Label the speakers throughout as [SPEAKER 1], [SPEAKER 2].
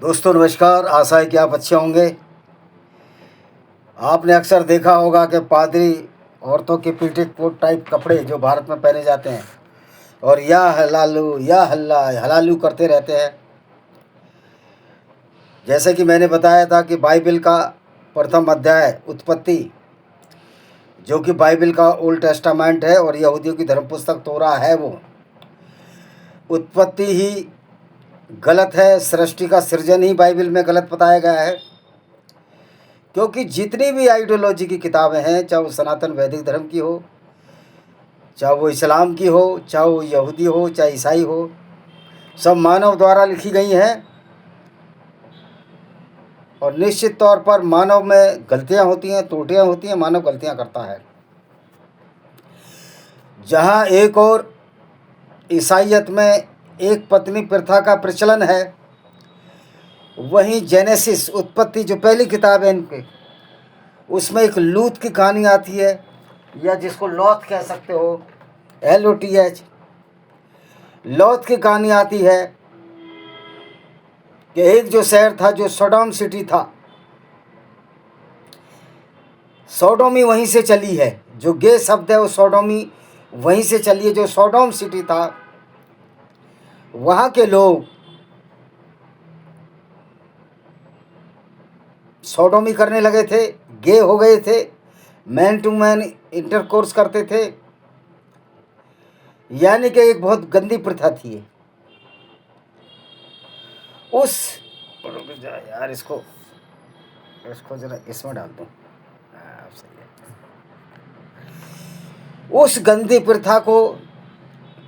[SPEAKER 1] दोस्तों नमस्कार। आशा है कि आप अच्छे होंगे। आपने अक्सर देखा होगा कि पादरी औरतों के पीटिक कोट टाइप कपड़े जो भारत में पहने जाते हैं और या हलालू या हल्ला हलालू करते रहते हैं। जैसे कि मैंने बताया था कि बाइबल का प्रथम अध्याय उत्पत्ति, जो कि बाइबल का ओल्ड टेस्टामेंट है और यहूदियों की धर्म पुस्तक तोरा है, वो उत्पत्ति ही गलत है। सृष्टि का सृजन ही बाइबल में गलत बताया गया है, क्योंकि जितनी भी आइडियोलॉजी की किताबें हैं, चाहे वो सनातन वैदिक धर्म की हो, चाहे वो इस्लाम की हो, चाहे वो यहूदी हो, चाहे ईसाई हो, सब मानव द्वारा लिखी गई हैं। और निश्चित तौर पर मानव में गलतियां होती हैं, त्रुटियां होती हैं, मानव गलतियां करता है। जहां एक और ईसाइयत में एक पत्नी प्रथा का प्रचलन है, वहीं जेनेसिस उत्पत्ति जो पहली किताब है इनके, उसमें एक लूत की कहानी आती है, या जिसको लौत कह सकते हो, LOTH। लौत की कहानी आती है कि एक जो शहर था, जो सोडोम सिटी था, सोडोमी वहीं से चली है। जो गे शब्द है वो सोडोमी वहीं से चली है। जो सोडोम सिटी था, वहाँ के लोग सोडोमी करने लगे थे, गे हो गए थे, मैन टू मैन इंटरकोर्स करते थे, यानी कि एक बहुत गंदी प्रथा थी। उस यार इसको जरा इसमें डाल दूं। सही है। उस गंदी प्रथा को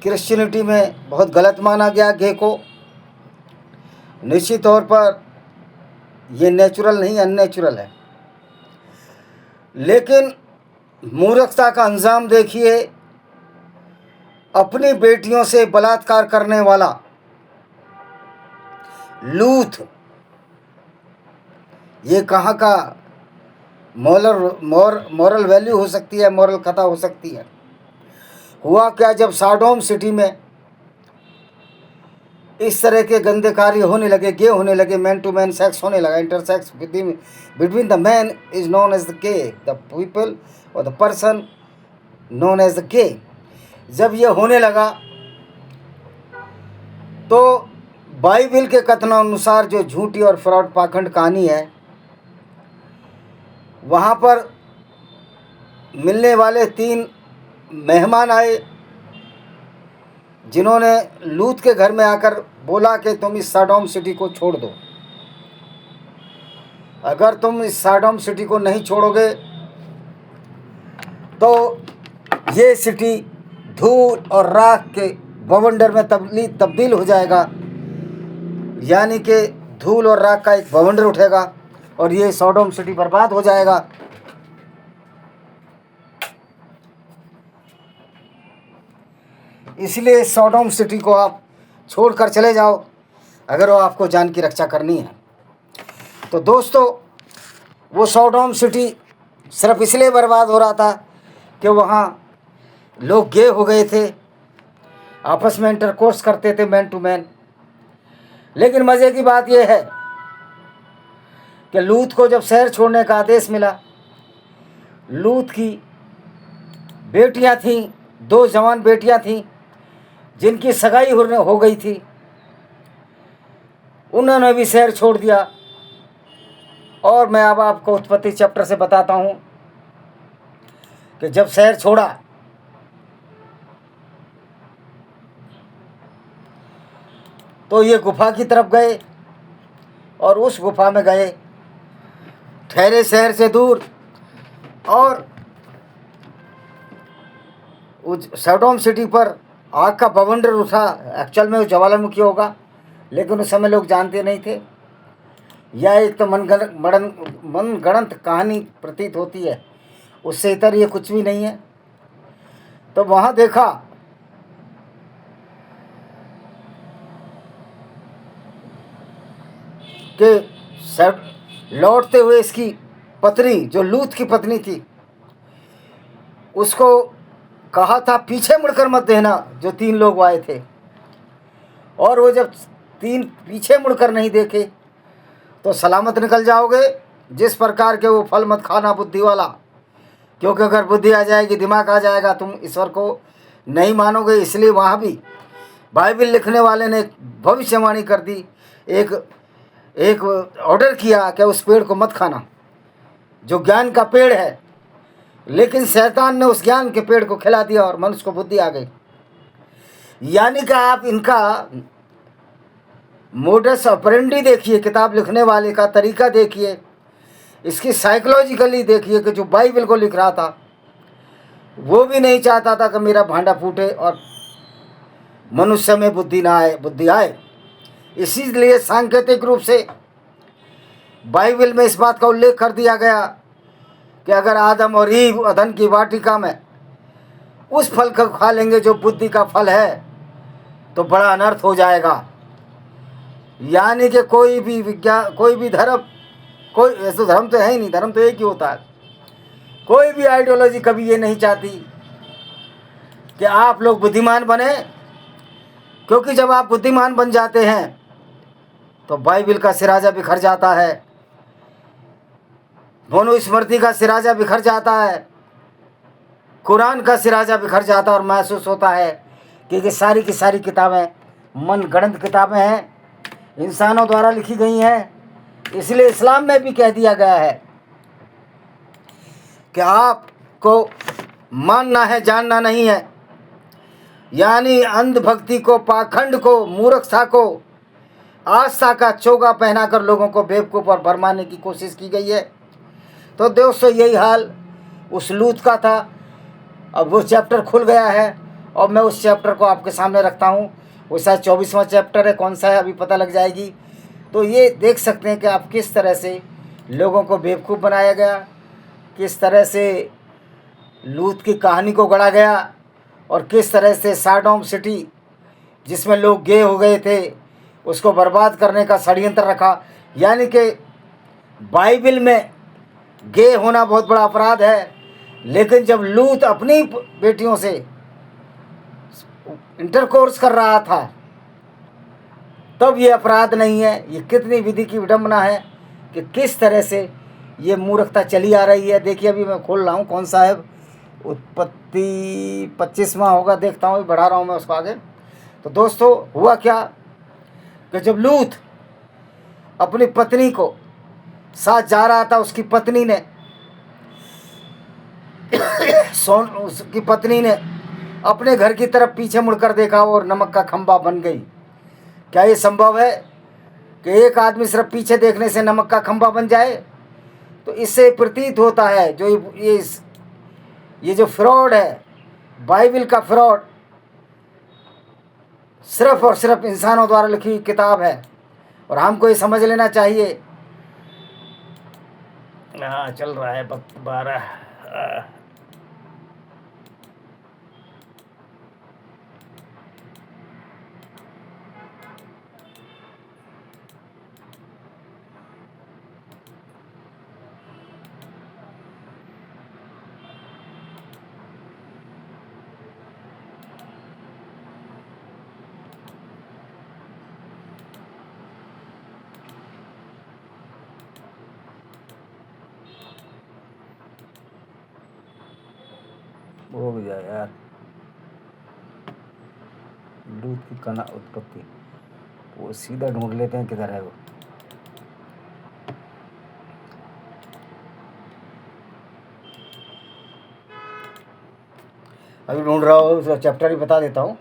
[SPEAKER 1] क्रिश्चियनिटी में बहुत गलत माना गया। गे को निश्चित तौर पर ये नेचुरल नहीं, अननेचुरल है। लेकिन मूर्खता का अंजाम देखिए। अपनी बेटियों से बलात्कार करने वाला लूथ, ये कहाँ का मॉरल वैल्यू हो सकती है, मॉरल कथा हो सकती है। हुआ क्या, जब साडोम सिटी में इस तरह के गंदे कार्य होने लगे, गे होने लगे, मैन टू मैन सेक्स होने लगा, intersex between the man is known as the gay, the people और the person known as the gay. जब ये होने लगा तो बाइबल के कथनानुसार जो झूठी और फ्रॉड पाखंड कहानी है, वहाँ पर मिलने वाले 3 मेहमान आए, जिन्होंने लूत के घर में आकर बोला कि तुम इस साडोम सिटी को छोड़ दो। अगर तुम इस साडोम सिटी को नहीं छोड़ोगे तो ये सिटी धूल और राख के बवंडर में तब्दील हो जाएगा, यानी कि धूल और राख का एक बवंडर उठेगा और ये सोडोम सिटी बर्बाद हो जाएगा। इसलिए सोडोम सिटी को आप छोड़कर चले जाओ, अगर वो आपको जान की रक्षा करनी है। तो दोस्तों, वो सोडोम सिटी सिर्फ इसलिए बर्बाद हो रहा था कि वहाँ लोग गे हो गए थे, आपस में इंटरकोर्स करते थे, मैन टू मैन। लेकिन मज़े की बात यह है कि लूत को जब शहर छोड़ने का आदेश मिला, लूत की बेटियां थीं, 2 जवान बेटियां थीं, जिनकी सगाई हो गई थी, उन्होंने भी शहर छोड़ दिया। और मैं अब आपको उत्पत्ति चैप्टर से बताता हूँ कि जब शहर छोड़ा तो ये गुफा की तरफ गए, और उस गुफा में गए, ठहरे शहर से दूर। और उस सोडोम सिटी पर आग का बवंडर उठा। एक्चुअल में वो ज्वालामुखी होगा, लेकिन उस समय लोग जानते नहीं थे। यह एक तो मनगढ़ंत कहानी प्रतीत होती है, उससे इतर ये कुछ भी नहीं है। तो वहाँ देखा कि लौटते हुए इसकी पत्नी, जो लूत की पत्नी थी, उसको कहा था पीछे मुड़कर मत देखना, जो 3 लोग आए थे। और वो जब 3 पीछे मुड़कर नहीं देखे तो सलामत निकल जाओगे। जिस प्रकार के वो फल मत खाना बुद्धि वाला, क्योंकि अगर बुद्धि आ जाएगी, दिमाग आ जाएगा, तुम ईश्वर को नहीं मानोगे। इसलिए वहाँ भी बाइबल लिखने वाले ने भविष्यवाणी कर दी, एक एक ऑर्डर किया कि उस पेड़ को मत खाना जो ज्ञान का पेड़ है। लेकिन शैतान ने उस ज्ञान के पेड़ को खिला दिया और मनुष्य को बुद्धि आ गई। यानी कि आप इनका मोडस ऑपरेंडी देखिए, किताब लिखने वाले का तरीका देखिए, इसकी साइकोलॉजिकली देखिए कि जो बाइबल को लिख रहा था वो भी नहीं चाहता था कि मेरा भांडा फूटे और मनुष्य में बुद्धि ना आए, बुद्धि आए। इसीलिए सांकेतिक रूप से बाइबल में इस बात का उल्लेख कर दिया गया कि अगर आदम और ईव अदन की वाटिका में उस फल को खा लेंगे जो बुद्धि का फल है, तो बड़ा अनर्थ हो जाएगा। यानी कि कोई भी विज्ञान, कोई भी धर्म, कोई ऐसा धर्म तो है ही नहीं, धर्म तो एक ही होता है। कोई भी आइडियोलॉजी कभी ये नहीं चाहती कि आप लोग बुद्धिमान बने, क्योंकि जब आप बुद्धिमान बन जाते हैं तो बाइबल का सिराजा बिखर जाता है, मनुस्मृति का सिराजा बिखर जाता है, कुरान का सिराजा बिखर जाता है। और महसूस होता है कि ये सारी की सारी किताबें मन गढ़ंत किताबें हैं, इंसानों द्वारा लिखी गई हैं। इसलिए इस्लाम में भी कह दिया गया है कि आपको मानना है, जानना नहीं है। यानी अंधभक्ति को, पाखंड को, मूर्खता को आस्था का चोगा पहनाकर लोगों को बेवकूफ़ और भरमाने की कोशिश की गई है। तो दोस्तों यही हाल उस लूत का था। अब वो चैप्टर खुल गया है और मैं उस चैप्टर को आपके सामने रखता हूँ। वो शायद 24वां चैप्टर है, कौन सा है अभी पता लग जाएगी। तो ये देख सकते हैं कि आप किस तरह से लोगों को बेवकूफ़ बनाया गया, किस तरह से लूत की कहानी को गढ़ा गया और किस तरह से सॉडोम सिटी जिसमें लोग गे हो गए थे उसको बर्बाद करने का षड्यंत्र रखा। यानी कि बाइबल में गे होना बहुत बड़ा अपराध है, लेकिन जब लूत अपनी बेटियों से इंटरकोर्स कर रहा था तब ये अपराध नहीं है। ये कितनी विधि की विडंबना है कि किस तरह से ये मूर्खता चली आ रही है। देखिए अभी मैं खोल रहा हूँ कौन सा है, उत्पत्ति 25वां होगा, देखता हूँ, बढ़ा रहा हूँ मैं उसको आगे। तो दोस्तों हुआ क्या कि जब लूत अपनी पत्नी को साथ जा रहा था, उसकी पत्नी ने अपने घर की तरफ पीछे मुड़कर देखा और नमक का खंभा बन गई। क्या ये संभव है कि एक आदमी सिर्फ पीछे देखने से नमक का खंभा बन जाए? तो इससे प्रतीत होता है जो ये जो फ्रॉड है, बाइबल का फ्रॉड, सिर्फ और सिर्फ इंसानों द्वारा लिखी हुई किताब है। और हमको ये समझ लेना चाहिए। चल रहा है 12। हो गया यार, लूत की कना उत्पत्ति, वो सीधा ढूंढ लेते हैं किधर है वो। अभी ढूंढ रहा हूँ, उसका चैप्टर ही बता देता हूँ।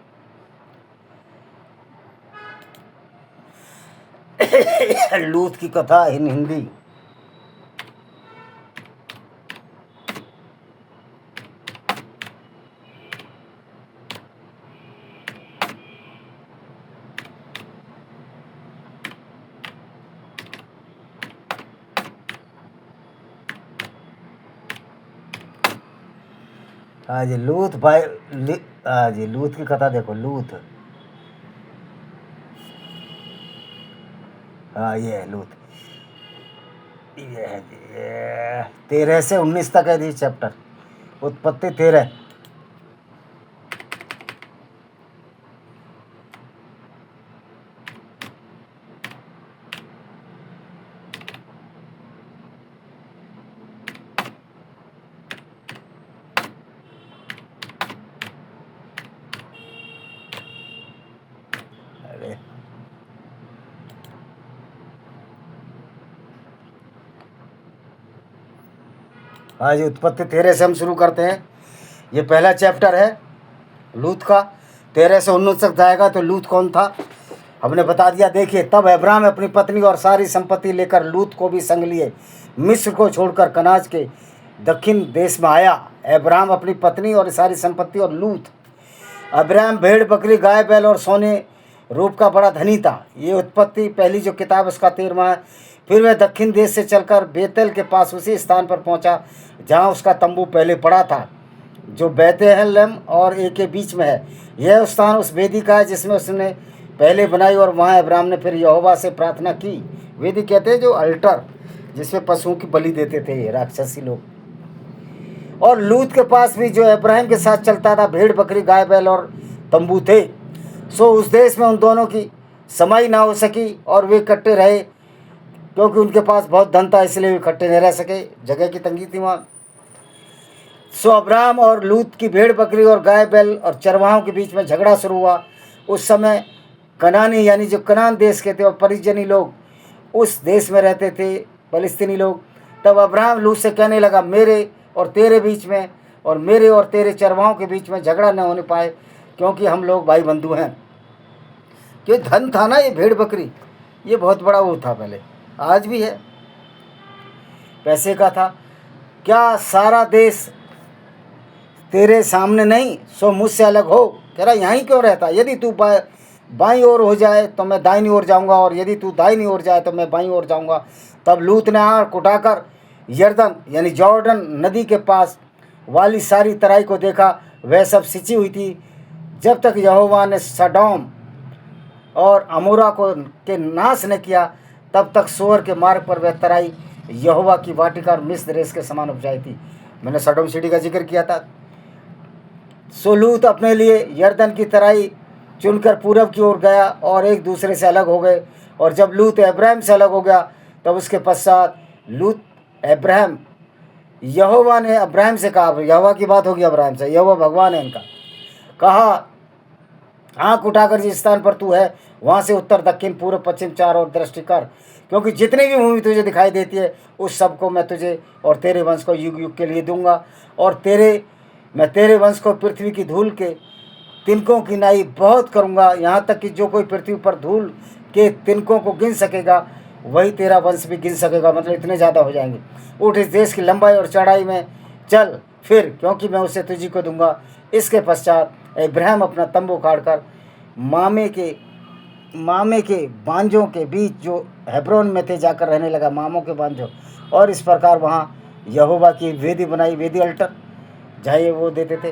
[SPEAKER 1] लूत की कथा इन हिंदी। हाँ जी, लूत भाई, हाँ जी, लूत की कथा देखो, लूत। हाँ ये है लूत, ये है जी, ये 13 से 19 तक है जी चैप्टर, उत्पत्ति 13। आज उत्पत्ति 13 से हम शुरू करते हैं। ये पहला चैप्टर है लूत का। 13 से 19 तक जाएगा। तो लूत कौन था हमने बता दिया। देखिए, तब अब्राम अपनी पत्नी और सारी संपत्ति लेकर लूत को भी संग लिए मिस्र को छोड़कर कनाज के दक्षिण देश में आया। अब्राम अपनी पत्नी और सारी संपत्ति और लूत। अब्राम भेड़ बकरी गाय बैल और सोने रूप का बड़ा धनी था। ये उत्पत्ति पहली जो किताब उसका 13वां है। फिर वह दक्षिण देश से चलकर बेतेल के पास उसी स्थान पर पहुंचा जहां उसका तंबू पहले पड़ा था, जो बैतलहम और ए के बीच में है। यह स्थान उस वेदी का है जिसमें उसने पहले बनाई, और वहाँ अब्राम ने फिर यहोवा से प्रार्थना की। वेदी कहते हैं जो अल्टर, जिसमें पशुओं की बलि देते थे ये राक्षसी लोग। और लूत के पास भी जो अब्राहम के साथ चलता था भेड़ बकरी गाय बैल और तंबू थे। सो उस देश में उन दोनों की समाई ना हो सकी और वे इकट्ठे रहे, क्योंकि उनके पास बहुत धन था, इसलिए वे इकट्ठे नहीं रह सके, जगह की तंगी थी वहाँ। सो अब्राम और लूत की भेड़ बकरी और गाय बैल और चरवाहों के बीच में झगड़ा शुरू हुआ। उस समय कनानी यानी जो कनान देश के थे और परिजनी लोग उस देश में रहते थे, फलिस्तीनी लोग। तब अब्राहम लूत से कहने लगा, मेरे और तेरे बीच में और मेरे और तेरे चरवाहों के बीच में झगड़ा न होने पाए, क्योंकि हम लोग भाई बंधु हैं। क्यों धन था ना ये भेड़ बकरी, ये बहुत बड़ा वो था, पहले आज भी है, पैसे का था। क्या सारा देश तेरे सामने नहीं, सो मुझसे अलग हो। कह रहा यहीं क्यों रहता, यदि तू बाईं ओर हो जाए तो मैं दाहिनी ओर जाऊंगा, और यदि तू दाहिनी ओर जाए तो मैं बाईं ओर जाऊंगा। तब लूत ने आँख उठाकर यरदन यानी जॉर्डन नदी के पास वाली सारी तराई को देखा। वह सब सिंची हुई थी जब तक यहोवा ने सडोम और अमोरा को के नाश न किया, तब तक सोअर के मार्ग पर वह तराई यहोवा की वाटिका और मिस्र देश के समान उपजाई थी। मैंने सडोम सिटी का जिक्र किया था। सो लूत अपने लिए यरदन की तराई चुनकर पूरब की ओर गया और एक दूसरे से अलग हो गए। और जब लूत अब्राहम से अलग हो गया, तब उसके पश्चात लूत अब्राहम यहोवा ने अब्राहम से कहा, यहोवा की बात होगी अब्राहम से, यहोवा भगवान है इनका, कहा आँख उठाकर जिस स्थान पर तू है वहाँ से उत्तर दक्षिण पूर्व पश्चिम चार ओर दृष्टि कर, क्योंकि जितनी भी भूमि तुझे दिखाई देती है उस सब को मैं तुझे और तेरे वंश को युग युग के लिए दूंगा। और मैं तेरे वंश को पृथ्वी की धूल के तिनकों की नाई बहुत करूँगा, यहाँ तक कि जो कोई पृथ्वी पर धूल के तिनकों को गिन सकेगा वही तेरा वंश भी गिन सकेगा। मतलब इतने ज़्यादा हो जाएंगे। उठ इस देश की लंबाई और चौड़ाई में चल फिर, क्योंकि मैं उसे तुझी को दूंगा। इसके पश्चात अब्राहम अपना तंबू काटकर मामे के बांझों के बीच जो हेब्रोन में थे जाकर रहने लगा, मामों के बांझों। और इस प्रकार वहाँ यहोवा की वेदी बनाई, वेदी अल्टर जहाँ ये वो देते थे।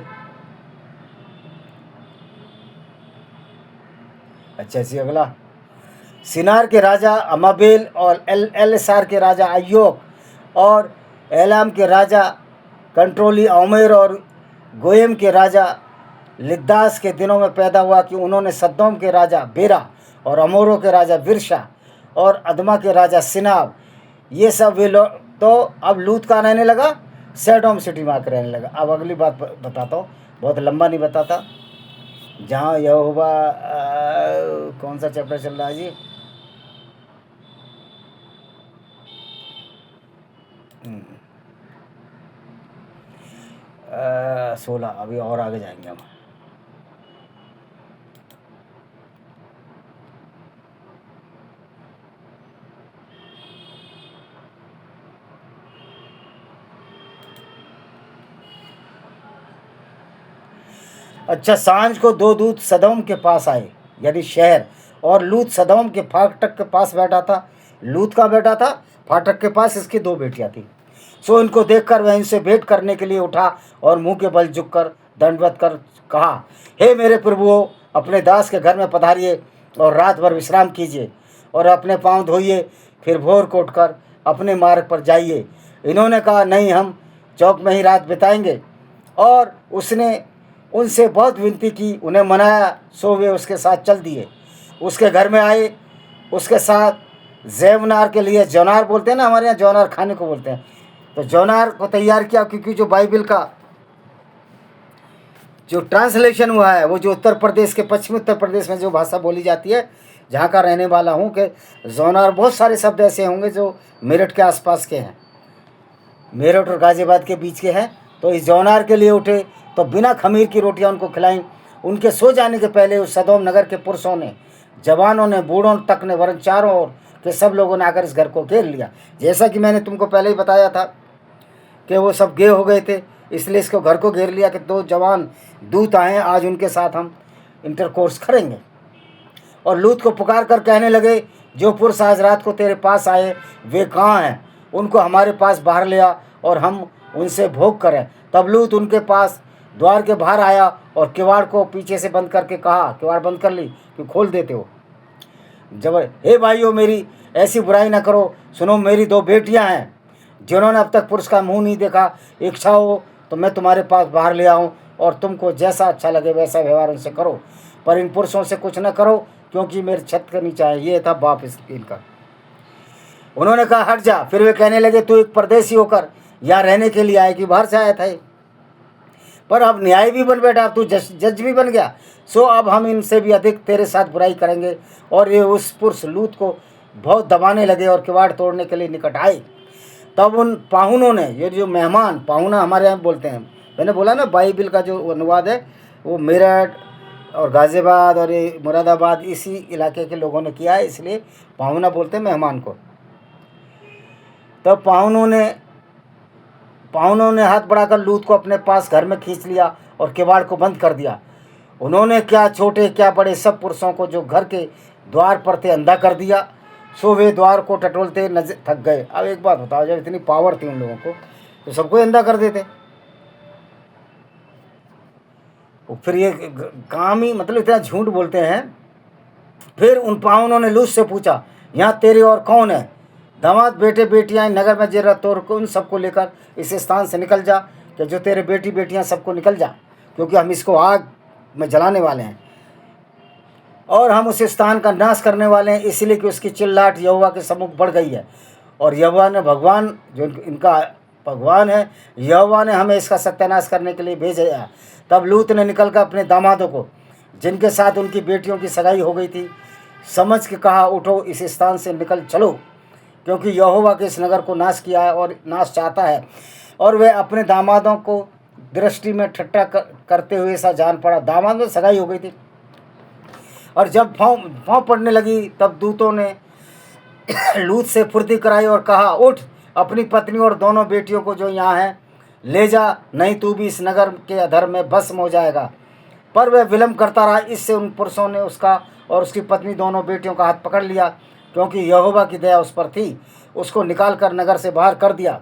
[SPEAKER 1] अच्छा जी, अगला सिनार के राजा अमाबेल और एलसार के राजा अय्योब और एलाम के राजा कंट्रोली ओमेर और गोयम के राजा लिद्दास के दिनों में पैदा हुआ कि उन्होंने सद्दोम के राजा बेरा और अमोरों के राजा विरशा और अदमा के राजा सिनाब, ये सब वे लोग। तो अब लूत का रहने लगा सैडोम सिटी में आकर रहने लगा। अब अगली बात बताता हूँ, बहुत लंबा नहीं बताता। जहाँ यहोवा कौन सा चैप्टर चल रहा है जी, 16, अभी और आगे जाएंगे हम। अच्छा, सांझ को दो दूत सदोम के पास आए यानी शहर, और लूत सदोम के फाटक के पास बैठा था। लूत का बेटा था फाटक के पास, इसकी 2 बेटियां थी। सो इनको देखकर वह इनसे भेंट करने के लिए उठा और मुंह के बल झुककर दंडवत कर कहा, हे मेरे प्रभुओं, अपने दास के घर में पधारिए और रात भर विश्राम कीजिए और अपने पाँव धोइए, फिर भोर को उठकर अपने मार्ग पर जाइए। इन्होंने कहा, नहीं, हम चौक में ही रात बिताएंगे। और उसने उनसे बहुत विनती की, उन्हें मनाया। सो वे उसके साथ चल दिए। उसके घर में आए, उसके साथ जैवनार के लिए, जौनार बोलते हैं ना, हमारे यहाँ जौनार खाने को बोलते हैं, तो जौनार को तैयार किया। क्योंकि जो बाइबल का जो ट्रांसलेशन हुआ है वो जो उत्तर प्रदेश के पश्चिमी उत्तर प्रदेश में जो भाषा बोली जाती है, जहाँ का रहने वाला हूँ, कि जौनार बहुत सारे शब्द ऐसे होंगे जो मेरठ के आसपास के हैं, मेरठ और गाज़ियाबाद के बीच के हैं। तो इस जौनार के लिए उठे तो बिना खमीर की रोटियां उनको खिलाईं। उनके सो जाने के पहले उस सदोम नगर के पुरुषों ने, जवानों ने, बूढ़ों तक ने, वरन चारों ओर के सब लोगों ने आकर इस घर को घेर लिया। जैसा कि मैंने तुमको पहले ही बताया था कि वो सब गे हो गए थे, इसलिए इसको घर को घेर लिया कि 2 जवान दूत आए, आज उनके साथ हम इंटरकोर्स करेंगे। और लूत को पुकार कर कहने लगे, जो पुरुष आज रात को तेरे पास आए वे कहाँ हैं? उनको हमारे पास बाहर ले आ और हम उनसे भोग करें। तब लूत उनके पास द्वार के बाहर आया और किवाड़ को पीछे से बंद करके कहा, किवाड़ बंद कर ली कि खोल देते हो जब, हे भाइयों, मेरी ऐसी बुराई ना करो। सुनो, मेरी 2 बेटियां हैं जिन्होंने अब तक पुरुष का मुंह नहीं देखा। इच्छा हो तो मैं तुम्हारे पास बाहर ले आऊं और तुमको जैसा अच्छा लगे वैसा व्यवहार उनसे करो, पर इन पुरुषों से कुछ न करो, क्योंकि मेरे छत के नीचे है। ये था बाप इनका। उन्होंने कहा, हट जा। फिर वे कहने लगे, तू एक परदेसी होकर यहाँ रहने के लिए आए कि बाहर से आया था? पर अब न्याय भी बन बैठा, तू जज भी बन गया। सो अब हम इनसे भी अधिक तेरे साथ बुराई करेंगे। और ये उस पुरुष लूत को बहुत दबाने लगे और किवाड़ तोड़ने के लिए निकट आए। तब उन पाहुनों ने, ये जो मेहमान, पाहुना हमारे यहाँ बोलते हैं, मैंने बोला ना बाइबिल का जो अनुवाद है वो मेरठ और गाज़ियाबाद और ये मुरादाबाद इसी इलाके के लोगों ने किया है, इसलिए पाहुना बोलते हैं मेहमान को। तब पाहुनों ने हाथ बढ़ाकर लूत को अपने पास घर में खींच लिया और किवाड़ को बंद कर दिया। उन्होंने क्या छोटे क्या बड़े सब पुरुषों को जो घर के द्वार पर थे अंधा कर दिया। सो वे द्वार को टटोलते नजर थक गए। अब एक बात बताओ, जब इतनी पावर थी उन लोगों को तो सबको अंधा कर देते। फिर ये काम ही, मतलब इतना झूठ बोलते हैं। फिर उन पाहुनों ने लूत से पूछा, यहाँ तेरे और कौन है? दामाद, बेटे, बेटियाँ नगर में जरा तोड़ को उन सबको लेकर इस स्थान से निकल जा, कि जो तेरे बेटी बेटियाँ सबको निकल जा, क्योंकि हम इसको आग में जलाने वाले हैं और हम उस स्थान का नाश करने वाले हैं, इसलिए कि उसकी चिल्लाहट यहोवा के सम्मुख बढ़ गई है। और यहोवा ने, भगवान जो इनका भगवान है, यहोवा ने हमें इसका सत्यानाश करने के लिए भेजा है। तब लूत ने निकलकर अपने दामादों को, जिनके साथ उनकी बेटियों की सगाई हो गई थी, समझ के कहा, उठो, इस स्थान से निकल चलो, क्योंकि यहोवा के इस नगर को नाश किया है और नाश चाहता है। और वे अपने दामादों को दृष्टि में ठट्ठा करते हुए ऐसा जान पड़ा। दामाद में सगाई हो गई थी और जब फाँव पड़ने लगी, तब दूतों ने लूत से फुर्ती कराई और कहा, उठ, अपनी पत्नी और दोनों बेटियों को जो यहाँ हैं ले जा, नहीं तू भी इस नगर के अधर्म में भस्म हो जाएगा। पर वह विलम्ब करता रहा। इससे उन पुरुषों ने उसका और उसकी पत्नी दोनों बेटियों का हाथ पकड़ लिया, क्योंकि यहोवा की दया उस पर थी, उसको निकाल कर नगर से बाहर कर दिया।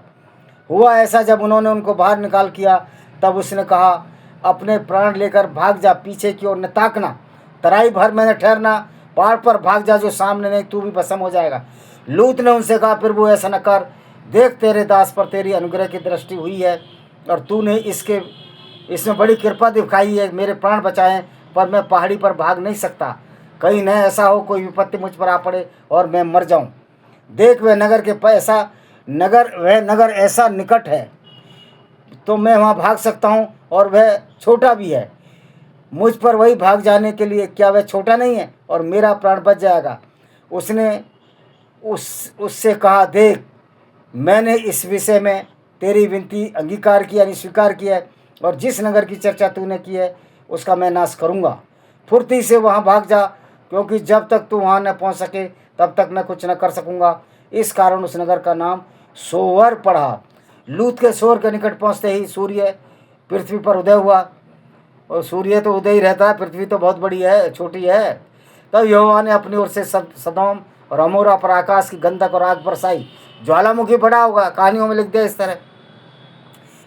[SPEAKER 1] हुआ ऐसा, जब उन्होंने उनको बाहर निकाल किया, तब उसने कहा, अपने प्राण लेकर भाग जा, पीछे की ओर न ताकना, तराई भर में न ठहरना, पहाड़ पर भाग जा, जो सामने नहीं तू भी भस्म हो जाएगा। लूत ने उनसे कहा, प्रभु ऐसा न कर, देख तेरे दास पर तेरी अनुग्रह की दृष्टि हुई है और तूने इसमें बड़ी कृपा दिखाई है, मेरे प्राण बचाएं, पर मैं पहाड़ी पर भाग नहीं सकता, कहीं न ऐसा हो कोई विपत्ति मुझ पर आ पड़े और मैं मर जाऊं। देख वह नगर ऐसा निकट है तो मैं वहाँ भाग सकता हूँ, और वह छोटा भी है, मुझ पर वही भाग जाने के लिए क्या वह छोटा नहीं है और मेरा प्राण बच जाएगा। उसने उससे कहा, देख, मैंने इस विषय में तेरी विनती अंगीकार की, यानी स्वीकार की है, और जिस नगर की चर्चा तूने की है उसका मैं नाश करूँगा। फुर्ती से वहाँ भाग जा, क्योंकि जब तक तू वहाँ न पहुँच सके तब तक मैं कुछ न कर सकूँगा। इस कारण उस नगर का नाम सोवर पड़ा। लूत के सोर के निकट पहुँचते ही सूर्य पृथ्वी पर उदय हुआ। और सूर्य तो उदय ही रहता है, पृथ्वी तो बहुत बड़ी है, छोटी है। तब यहोवा ने अपनी ओर से सदोम और अमोरा पर आकाश की गंधक और आग बरसाई। ज्वालामुखी पड़ा होगा, कहानियों में लिख दिया इस तरह।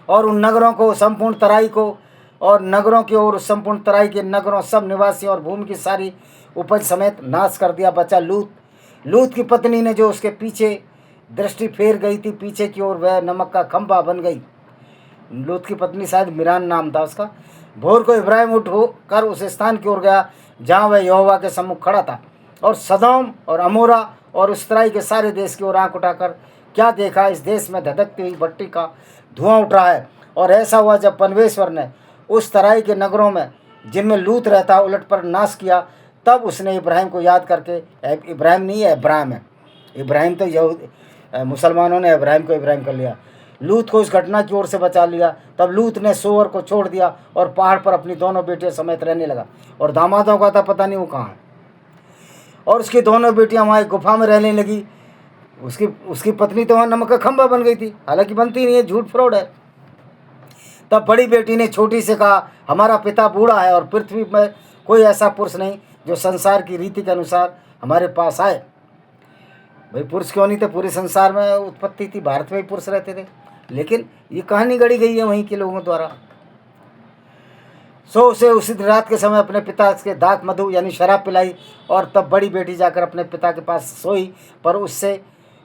[SPEAKER 1] और उन नगरों को, संपूर्ण तराई को, और नगरों की ओर संपूर्ण तराई के नगरों, सब निवासी और भूमि की सारी उपज समेत नाश कर दिया। बचा लूत की पत्नी ने, जो उसके पीछे दृष्टि फेर गई थी पीछे की ओर, वह नमक का खंभा बन गई। लूत की पत्नी शायद मिरान नाम था उसका। भोर को इब्राहिम उठ होकर उस स्थान की ओर गया जहाँ वह यहोवा के सम्मुख खड़ा था, और सदोम और अमोरा और उस तराई के सारे देश की ओर आँख उठाकर क्या देखा, इस देश में धधकती हुई भट्टी का धुआं उठ रहा है। और ऐसा हुआ, जब परमेश्वर ने उस तराई के नगरों में जिनमें लूत रहता उलट पर नाश किया, तब उसने इब्राहिम को याद करके, इब्राहिम नहीं है, अब्राहम है, इब्राहिम तो मुसलमानों ने इब्राहिम को इब्राहिम कर लिया, लूत को इस घटना की ओर से बचा लिया। तब लूत ने सोअर को छोड़ दिया और पहाड़ पर अपनी दोनों बेटियों समेत रहने लगा। और दामादों का था पता नहीं वो कहाँ है। और उसकी दोनों बेटियां वहाँ एक गुफा में रहने लगी। उसकी पत्नी तो वहाँ नमक का खंभा बन गई थी, हालांकि बनती नहीं है, झूठ फ्रॉड है। तब बड़ी बेटी ने छोटी से कहा, हमारा पिता बूढ़ा है और पृथ्वी में कोई ऐसा पुरुष नहीं जो संसार की रीति के अनुसार हमारे पास आए। भाई पुरुष क्यों नहीं थे, पूरे संसार में उत्पत्ति थी, भारत में ही पुरुष रहते थे, लेकिन ये कहानी गढ़ी गई है वहीं के लोगों द्वारा। सो उसे उसी रात के समय अपने पिता के दाक मधु यानी शराब पिलाई। और तब बड़ी बेटी जाकर अपने पिता के पास सोई, पर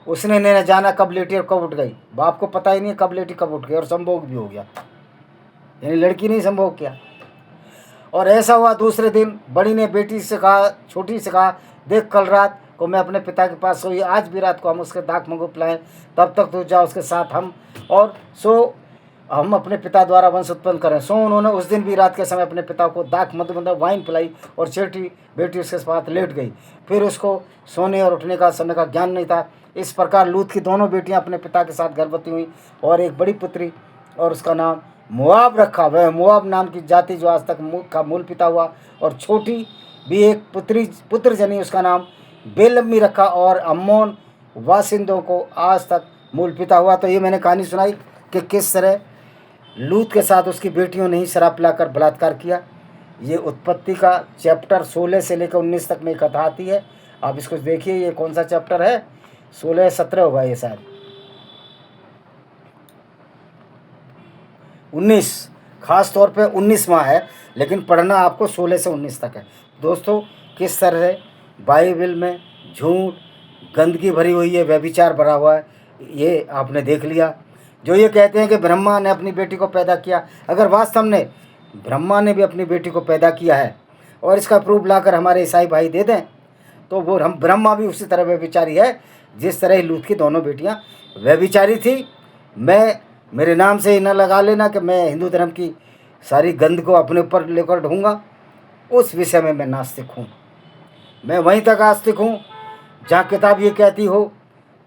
[SPEAKER 1] उसने न जाना कब लेटी और कब उठ गई। बाप को पता ही नहीं कब लेटी कब उठ गई, और संभोग भी हो गया, यानी लड़की ने संभोग किया। और ऐसा हुआ दूसरे दिन बड़ी ने बेटी से कहा, छोटी से कहा, देख कल रात को मैं अपने पिता के पास सोई, आज भी रात को हम उसके दाक मधु पिलाएं, तब तक तू जा उसके साथ हम अपने पिता द्वारा वंश उत्पन्न करें। सो उन्होंने उस दिन भी रात के समय अपने पिता को दाक मधु मतलब वाइन पिलाई, और छोटी बेटी उसके साथ लेट गई। फिर उसको सोने और उठने का समय का ज्ञान नहीं था। इस प्रकार लूत की दोनों बेटियां अपने पिता के साथ गर्भवती हुई, और एक बड़ी पुत्री और उसका नाम मोआब रखा। वह मोआब नाम की जाति जो आज तक का मूल पिता हुआ। और छोटी भी एक पुत्र जनी, उसका नाम बेलम्मी रखा, और अम्मोन वासिंदों को आज तक मूल पिता हुआ। तो ये मैंने कहानी सुनाई कि किस तरह लूत के साथ उसकी बेटियों ने ही शराब पिलाकर बलात्कार किया। ये उत्पत्ति का चैप्टर 16 से लेकर 19 तक में कथा आती है। आप इसको देखिए, ये कौन सा चैप्टर है, 16-17 होगा ये शायद, 19, खास तौर पे 19वां है, लेकिन पढ़ना आपको 16 से 19 तक है। दोस्तों किस तरह बाइबल में झूठ, गंदगी भरी हुई है, व्यभिचार भरा हुआ है, ये आपने देख लिया। जो ये कहते हैं कि ब्रह्मा ने अपनी बेटी को पैदा किया, अगर वास्तव में ब्रह्मा ने भी अपनी बेटी को पैदा किया है और इसका प्रूफ लाकर हमारे ईसाई भाई दे दें, तो वो हम ब्रह्मा भी उसी तरह व्यभिचारी है जिस तरह लूत की दोनों बेटियां व्यभिचारी थी। मेरे नाम से ही न लगा लेना कि मैं हिंदू धर्म की सारी गंद को अपने ऊपर लेकर ढूंढूंगा, उस विषय में मैं नास्तिक हूँ। मैं वहीं तक आस्तिक हूँ जहाँ किताब ये कहती हो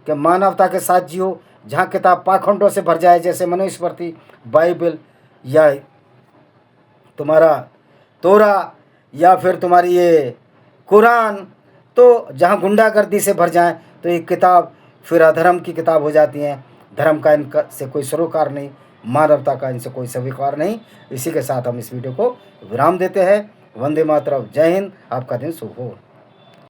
[SPEAKER 1] कि मानवता के साथ जियो, जहाँ किताब पाखंडों से भर जाए, जैसे मनुस्मृति, बाइबल या तुम्हारा तोरा या फिर तुम्हारी ये कुरान, तो जहाँ गुंडागर्दी से भर जाए तो ये किताब फिर अधर्म की किताब हो जाती हैं। धर्म का इनका से कोई सरोकार नहीं, मानवता का इनसे कोई स्वीकार नहीं। इसी के साथ हम इस वीडियो को विराम देते हैं। वंदे मातरम, जय हिंद, आपका दिन शुभ हो।